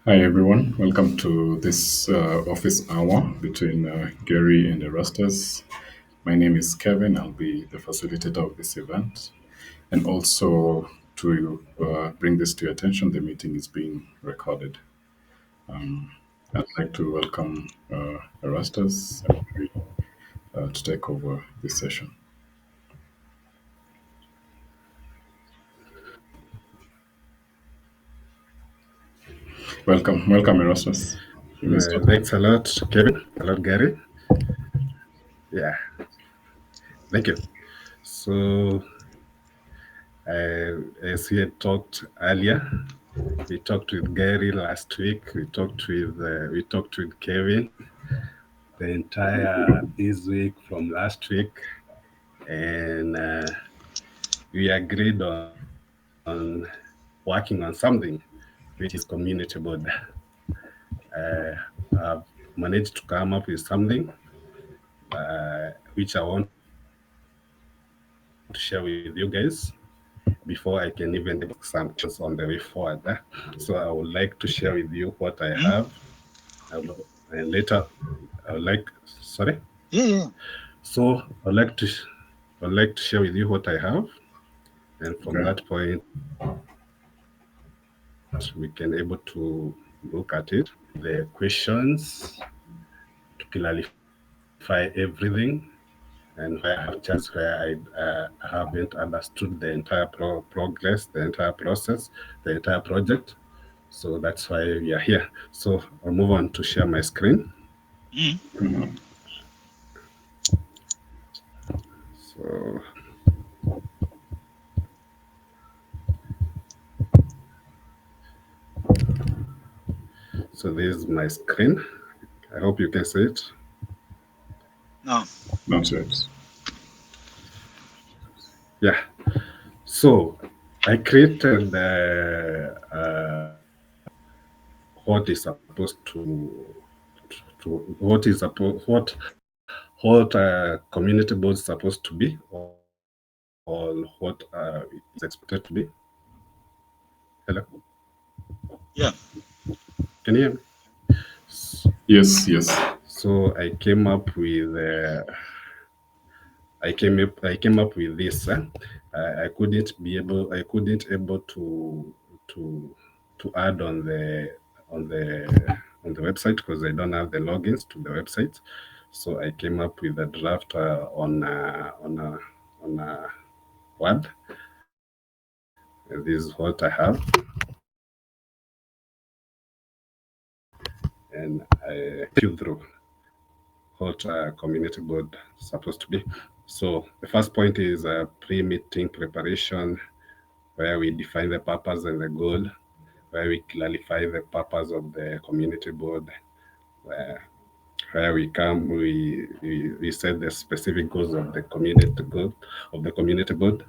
Hi everyone, welcome to this office hour between Gary and Erastus. My name is Kevin, I'll be the facilitator of this event. And also to bring this to your attention, the meeting is being recorded. I'd like to welcome Erastus and Gary to take over this session. Welcome Erastus. You may start. Thanks a lot, Kevin. A lot, Gary. Yeah, thank you. So, as we had talked earlier, we talked with Gary last week. We talked with Kevin the entire this week from last week, and we agreed on working on something, which is community board. I've managed to come up with something which I want to share with you guys before I can even take some questions on the way forward. So I would like to share with you what I have. And later, I would like, sorry? Yeah. So I'd like to share with you what I have. And from Okay. that point, we can able to look at it, the questions to clarify everything, and where I have chance where I haven't understood the entire progress, the entire process, the entire project. So that's why we are here. So I'll move on to share my screen. Mhm. So, so this is my screen. I hope you can see it. No. Not yet. Yeah. So I created what is supposed to what is supposed what community board is supposed to be, or what is expected to be. Hello. Yeah. Can you hear me? Yes. So I came up with this. I couldn't able to add on the on the website because I don't have the logins to the website. So I came up with a draft on a Word. This is what I have, and I take you through what a community board is supposed to be. So the first point is a pre-meeting preparation, where we define the purpose and the goal, where we clarify the purpose of the community board, where we set the specific goals of the community board.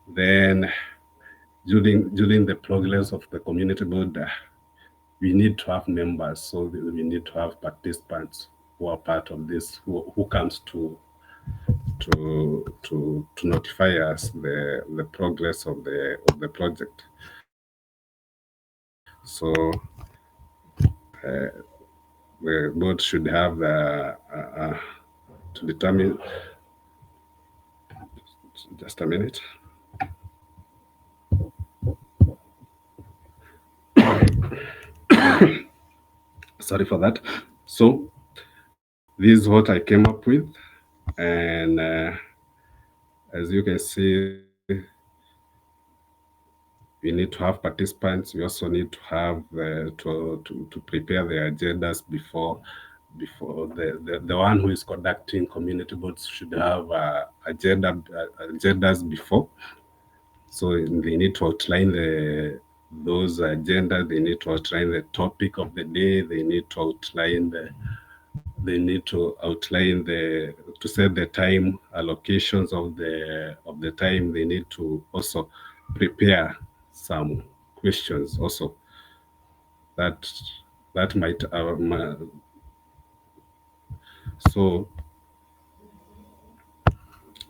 Then during the progress of the community board, we need to have members, so we need to have participants who are part of this, who comes to notify us the progress of the project. So the board should have to determine. Just a minute. Sorry for that. So this is what I came up with, and as you can see, we need to have participants. We also need to have to prepare the agendas before the one who is conducting community boards should have agendas before. So they need to outline those agendas. They need to outline the topic of the day. They need to outline to set the time allocations of the time. They need to also prepare some questions also that might so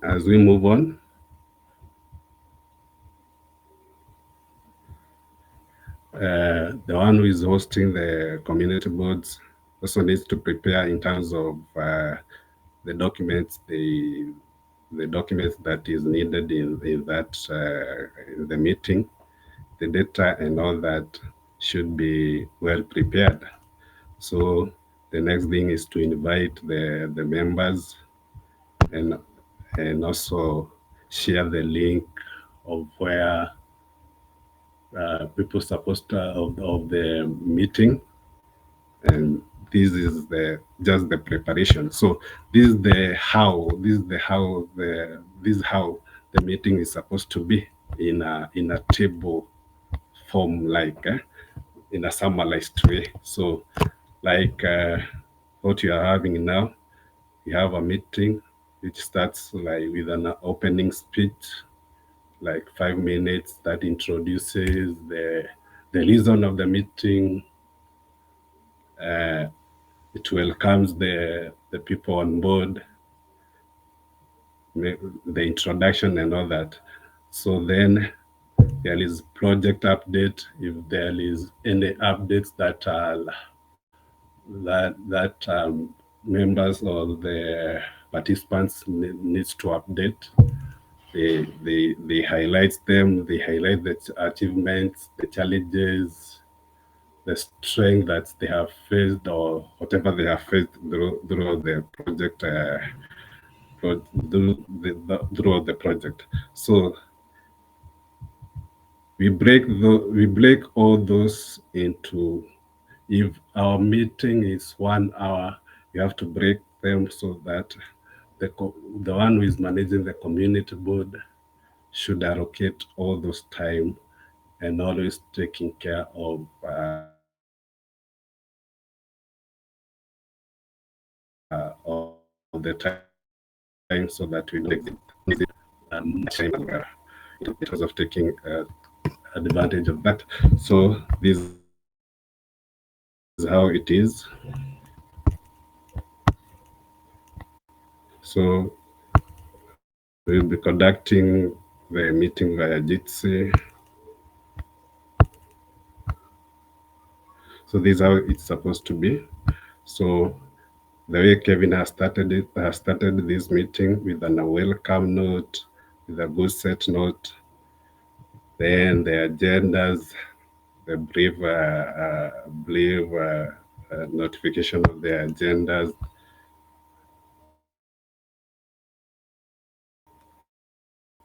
as we move on, the one who is hosting the community boards also needs to prepare in terms of the documents, the documents that is needed in that in the meeting, the data and all that should be well prepared. So the next thing is to invite the members and also share the link of where people supposed to, of the meeting, and this is just the preparation. So this is the how this is how the meeting is supposed to be in a table form, like in a summarized way. So like what you are having now, you have a meeting which starts like with an opening speech, like 5 minutes, that introduces the reason of the meeting. It welcomes the people on board, the introduction and all that. So then there is project update. If there is any updates that are members or the participants needs to update, they highlight them. They highlight the achievements, the challenges, the strength that they have faced, or whatever they have faced through the project, throughout the project. So we break all those into, if our meeting is 1 hour, you have to break them so that the one who is managing the community board should allocate all those time and always taking care of all the time, so that we don't exit much time as well, in terms of taking advantage of that. So this is how it is. So we'll be conducting the meeting via Jitsi. So this is how it's supposed to be. So the way Kevin has started this meeting with a welcome note, with a good set note, then the agendas, the brief notification of the agendas,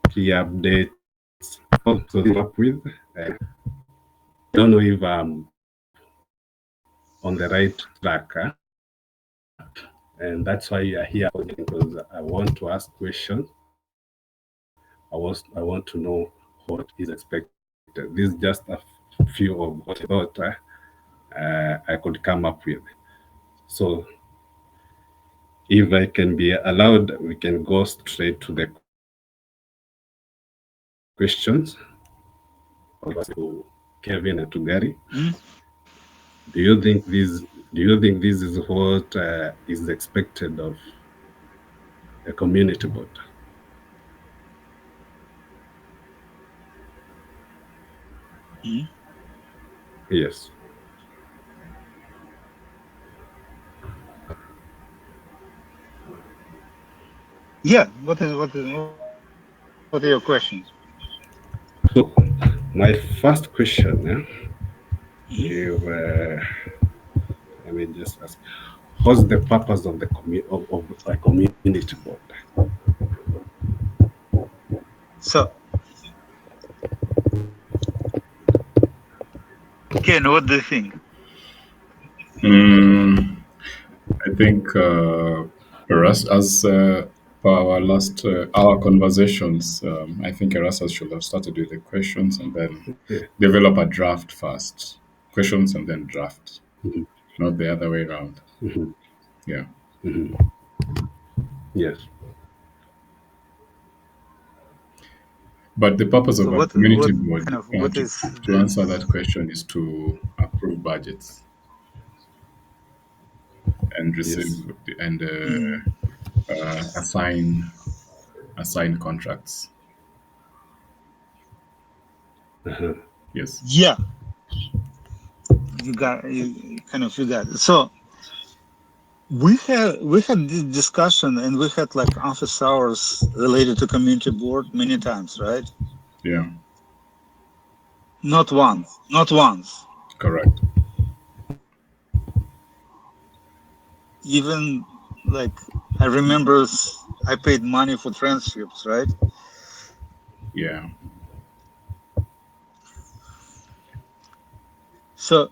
key updates. So this is up with. I don't know if I'm on the right track, and that's why you are here, because I want to ask questions. I want to know what is expected. This is just a few of what I thought I could come up with. So if I can be allowed, we can go straight to the questions. To Kevin and to Gary. Do you think this is what is expected of a community board? Yes. Yeah. What are your questions? So my first question, if, let me just ask, what's the purpose of of a community board? So, Ken, what do you think? I think for us, as per our conversations, I think Erastus should have started with the questions and then develop a draft first. Questions and then draft, not the other way around. Yeah. Yes. But the purpose of So a what community board, kind of what is to answer that question, is to approve budgets and receive Yes. and assign contracts. Yes. Yeah. you got it. So we had this discussion, and we had like office hours related to community board many times, right? Yeah, Not once, not once. correct. Even like I remember I paid money for transcripts, right? Yeah, So,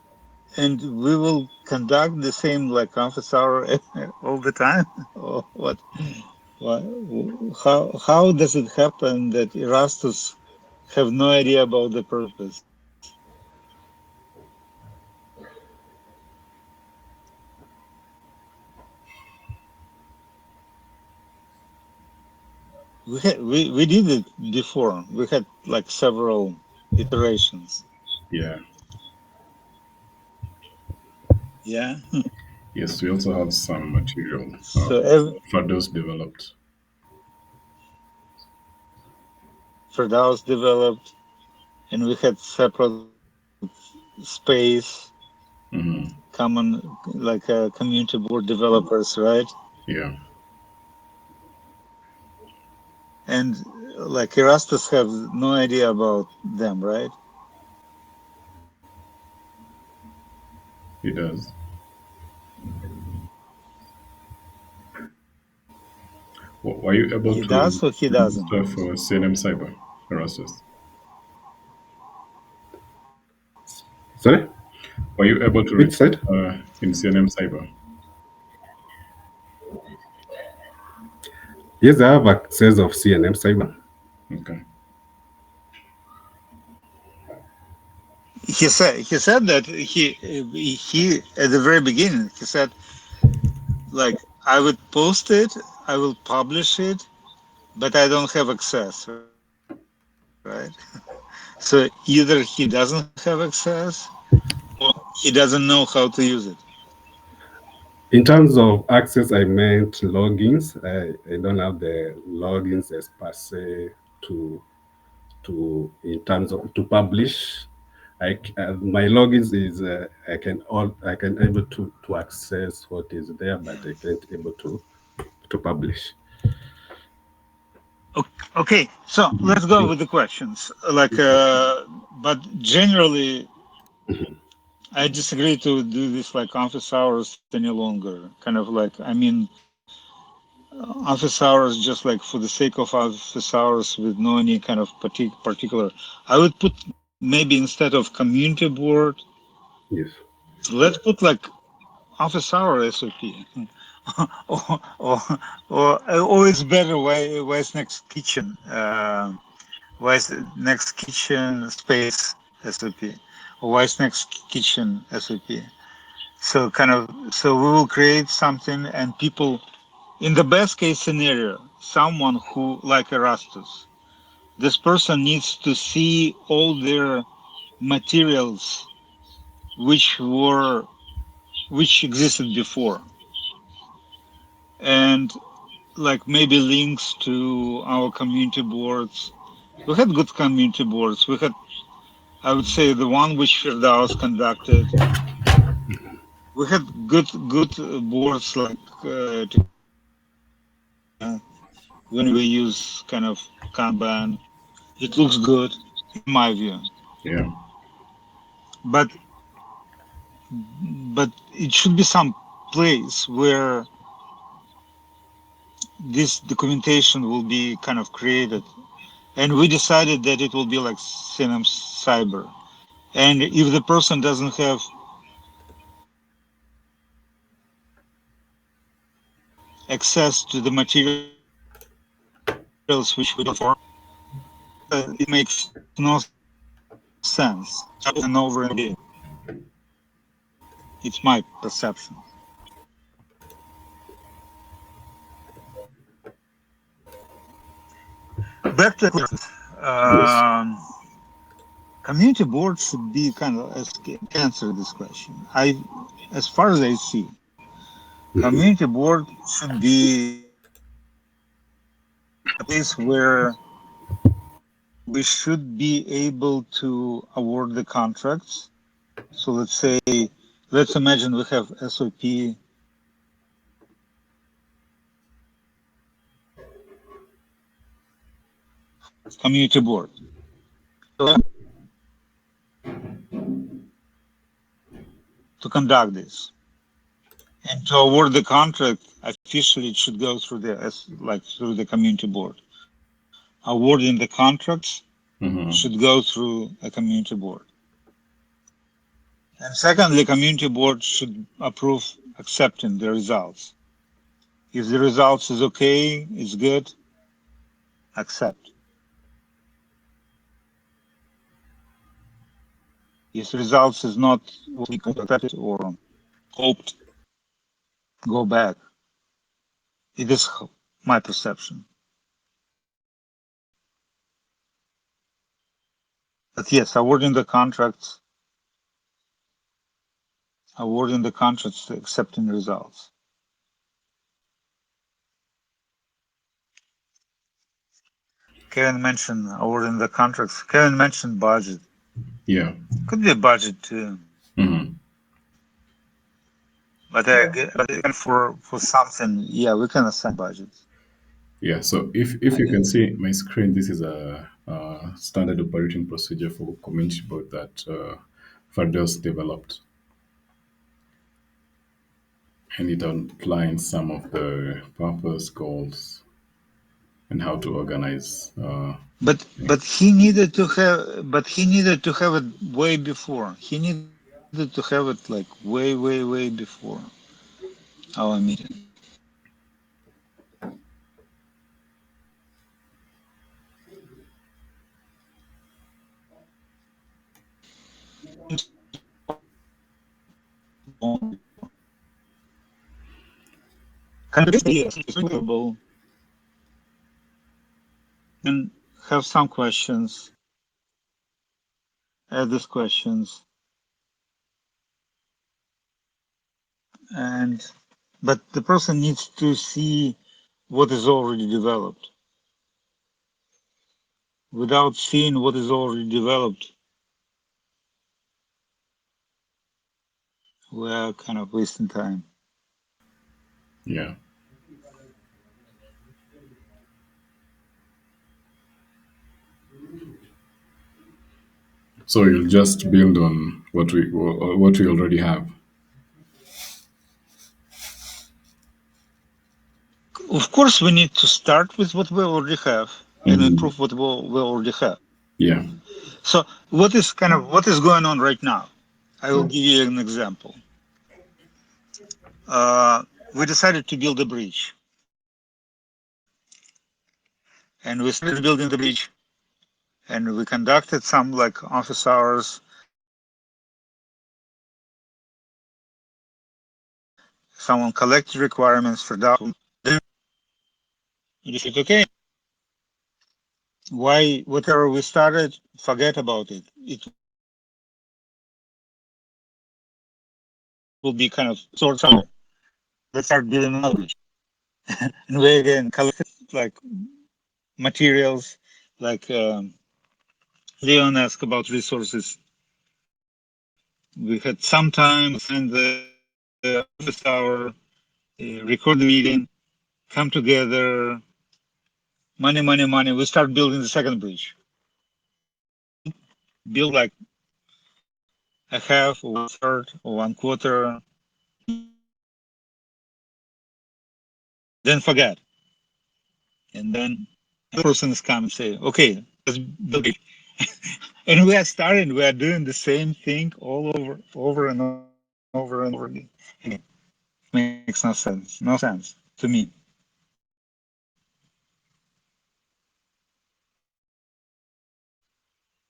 and we will conduct the same like office hour all the time, or what? Why, how does it happen that Erastus have no idea about the purpose? We did it before. We had like several iterations. yeah. Yeah. Yes, we also have some material So for those developed. Firdaus developed, and we had separate space, Hmm. common like community board developers, right? Yeah, And like Erastus have no idea about them, right? it does. Were you able He to does or he doesn't? register for CNM Cyber, Erastus? Sorry, Were you able to which side? register in CNM Cyber? Yes, I have access of CNM Cyber. Okay. He said that he at the very beginning he said like I would post it, I will publish it, but I don't have access, right? So either he doesn't have access or he doesn't know how to use it. In terms of access, I meant logins. I don't have the logins as per se to in terms of to publish. My logins is I can able to access what is there, but I can't able to publish. Okay, so let's go with the questions. Like, but generally, I disagree to do this like office hours any longer. Kind of like, I mean, office hours just like for the sake of office hours with no any kind of particular. I would put maybe instead of community board, Yes. let's put like office hour SOP. or, or, or it's better. Why is next kitchen? Why is the next kitchen space SOP? Or why is next kitchen SOP? So kind of, so we will create something, and people, in the best case scenario, someone who like Erastus, this person needs to see all their materials which were which existed before, and like maybe links to our community boards. We had good community boards. We had, I would say, the one which Firdaus conducted. We had good boards like when we use kind of Kanban. It looks good in my view, Yeah, but it should be some place where this documentation will be kind of created. And we decided that it will be like Sinem Cyber. And if the person doesn't have access to the materials which we did before, it makes no sense. Over and over again. It's my perception. Back to Yes. community board should be kind of answer this question. As far as I see, community board should be a place where we should be able to award the contracts So let's imagine we have SOP community board. So to conduct this and to award the contract, officially it should go through through the community board. Awarding the contracts should go through a community board. And secondly, community board should approve accepting the results. If the results is okay, it's good, accept. If the results is not what we expected or hoped, go back. It is my perception. But yes, awarding the contracts, accepting results. Kevin mentioned awarding the contracts. Kevin mentioned budget. Yeah. Could be a budget too. Mm-hmm. But again, for something, yeah, we can assign budgets. Yeah. So if you can see my screen, this is a standard operating procedure for community board that Fardos developed, and it outlines some of the purpose, goals, and how to organize. He needed to have it way before. He needed to have it like way before our meeting. Kind of yes, it's available. And have some questions. Add these questions. And but the person needs to see what is already developed. Without seeing what is already developed, we're kind of wasting time. Yeah. So you'll just build on what we already have. Of course, we need to start with what we already have and Mm-hmm. improve what we already have. Yeah. So, what is going on right now? I will give you an example. We decided to build a bridge, and we started building the bridge, and we conducted some like office hours. Someone collected requirements for that. Then you said, okay, why whatever we started, forget about it. It will be kind of sort somewhere. Let's start building another bridge. And we again collected like materials, like Leon asked about resources. We had some time, assign the office hour, record the meeting, come together, money. We start building the second bridge. Build like a half or one third or one quarter, then forget. And then the person is come and say, okay, let's build it. And we are starting, we are doing the same thing all over and over again. Makes no sense. No sense to me.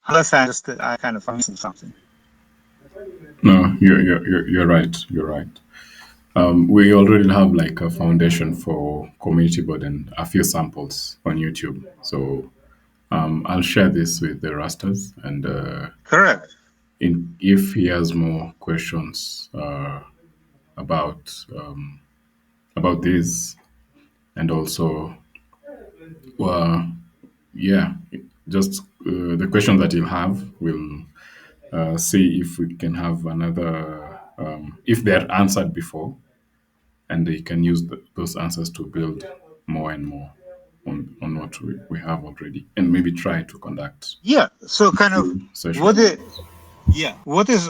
Unless I kind of I'm missing something. No, you're right. You're right. We already have like a foundation for community board and a few samples on YouTube. So I'll share this with the Rastas, and Correct. if he has more questions about about this, and also, well, yeah, just the questions that you'll have will see if we can have another, if they're answered before, and they can use those answers to build more and more on what we have already, and maybe try to conduct Yeah. So kind of sessions. what is yeah what is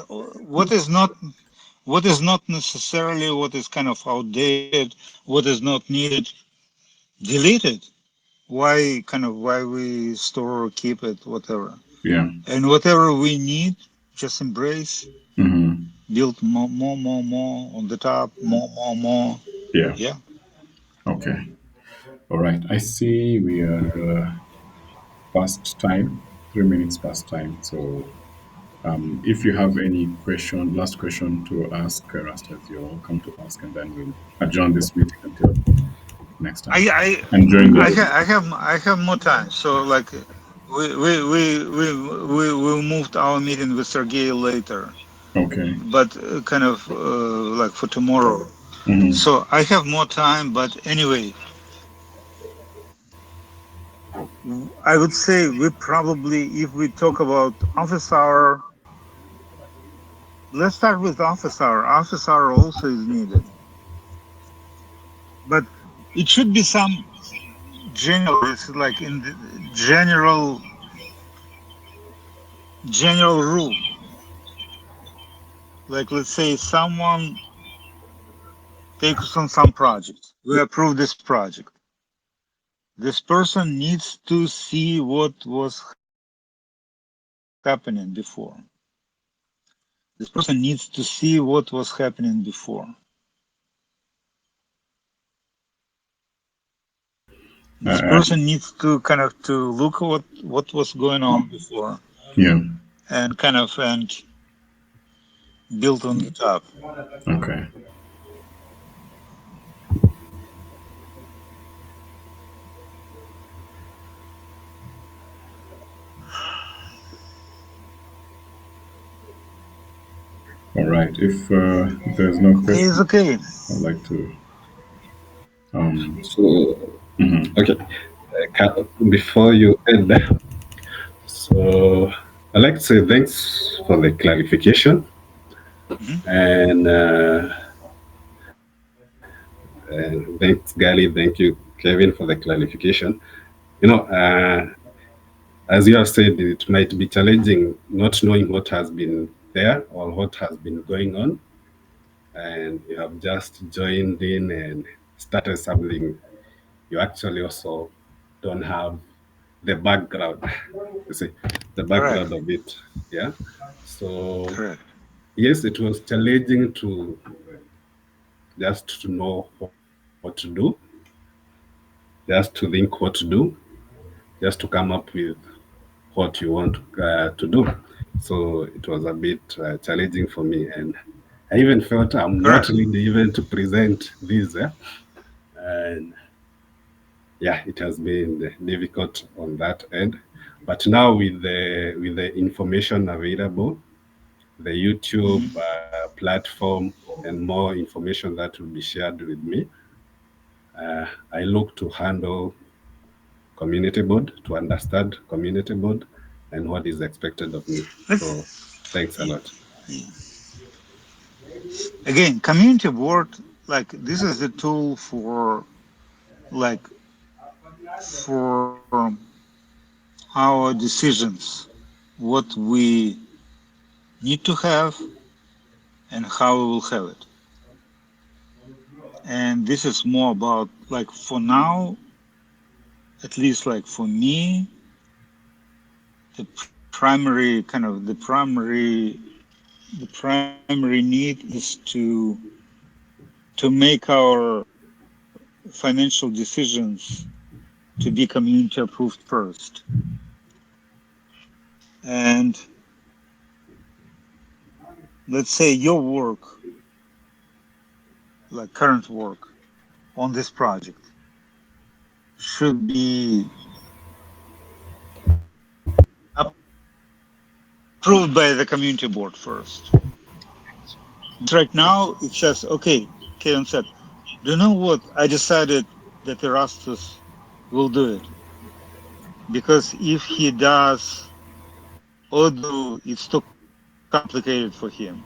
not necessarily what is kind of outdated, what is not needed, deleted. Why we store or keep it, whatever. Yeah. And whatever we need, just embrace, Mm-hmm. build more on the top, more. Yeah. Yeah. Okay. All right. I see we are past time, 3 minutes past time. So if you have any question, last question to ask Erastus, you're welcome to ask, and then we'll adjourn this meeting until next time. I And during I the I have more time. So like we moved our meeting with Sergey later, okay. but kind of like for tomorrow. Mm-hmm. So I have more time. But anyway, I would say we probably, if we talk about office hour, let's start with office hour. Office hour also is needed, but it should be some general. It's like in the general rule. Like let's say someone takes on some project. We approve this project. This person needs to see what was happening before. This person needs to see what was happening before. This Uh, person needs to kind of to look at what was going on before yeah. and kind of and build on the top. Okay. All right. If there's no Okay, it's question, okay. I'd like to. Um, So, mhm. okay, before you end, so I'd like to say thanks for the clarification, Mhm. and thanks, Gali, thank you, Kevin, for the clarification. You know, as you have said, it might be challenging not knowing what has been there or what has been going on, and you have just joined in and started something you actually also don't have the background, you see, the Correct. background of it. Yeah. So, Correct. yes, it was challenging to just to know what to do, just to think what to do, just to come up with what you want to do. So it was a bit challenging for me, and I even felt I'm not Correct. ready even to present this. And yeah, it has been difficult on that end. But now with the information available, the YouTube Mhm. platform, and more information that will be shared with me, I look to handle community board, to understand community board and what is expected of me. So Let's thanks a yeah, lot. yeah. Again, community board, like this is the tool for like for our decisions, what we need to have and how we will have it. And this is more about like for now, at least like for me, the primary kind of the primary need is to make our financial decisions to be community approved first. And let's say your work, like current work on this project, should be approved by the community board first. But right now, it says, okay, Kevin said, do you know what? I decided that Erastus will do it. Because if he does, although it's too complicated for him.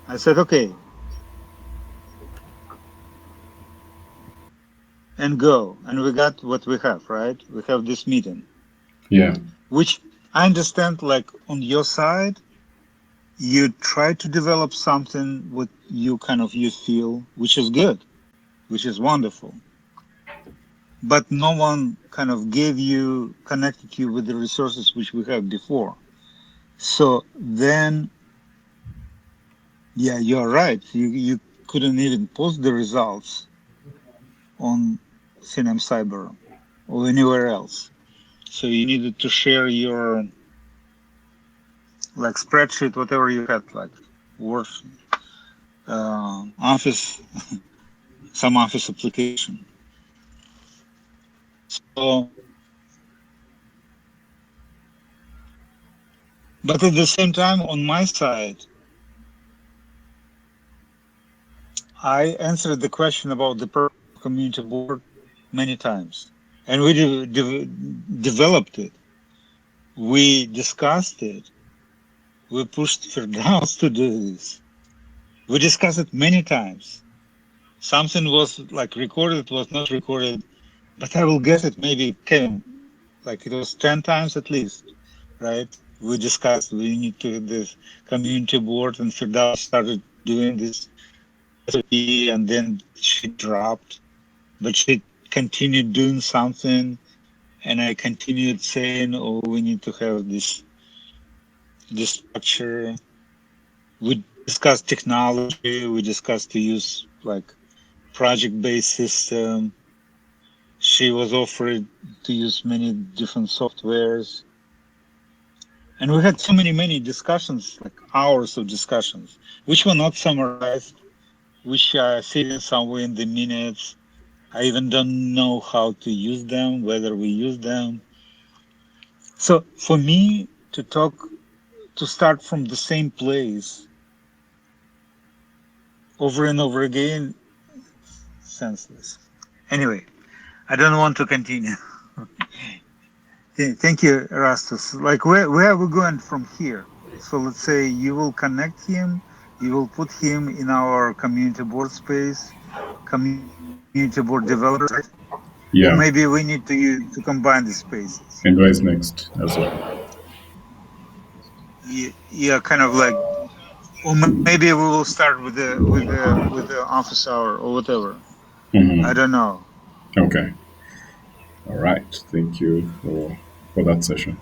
I said, okay, and go. And we got what we have, right? We have this meeting, Yeah. which I understand, like on your side, you try to develop something what you kind of you feel, which is good, which is wonderful. But no one kind of gave you, connected you with the resources which we had before. So then, yeah, you're right. You couldn't even post the results on Cinem Cyber or anywhere else. So you needed to share your like spreadsheet, whatever you had, like Word, Office, some Office application. So, but at the same time, on my side, I answered the question about the purpose of community board many times, and we developed it. We discussed it. We pushed Firdaus to do this. We discussed it many times. Something was like recorded, was not recorded, but I will guess it maybe came like it was 10 times at least, right? We discussed we need to this community board, and Firdaus started doing this SOP, and then she dropped, but she continued doing something, and I continued saying, "Oh, we need to have this structure." We discussed technology. We discussed to use like project-based system. She was offered to use many different softwares, and we had so many discussions, like hours of discussions, which were not summarized, which are sitting somewhere in the minutes. I even don't know how to use them, whether we use them. So for me to talk, to start from the same place over and over again, senseless. Anyway, I don't want to continue. Thank you, Erastus. Like, where are we going from here? So let's say you will connect him, you will put him in our community board space, community board developers, right? Or Yeah. maybe we need to combine the spaces. And where is next as well? Yeah, kind of like, or maybe we will start with the office hour or whatever. I Hmm. don't know. Okay. All right. Thank you for that session.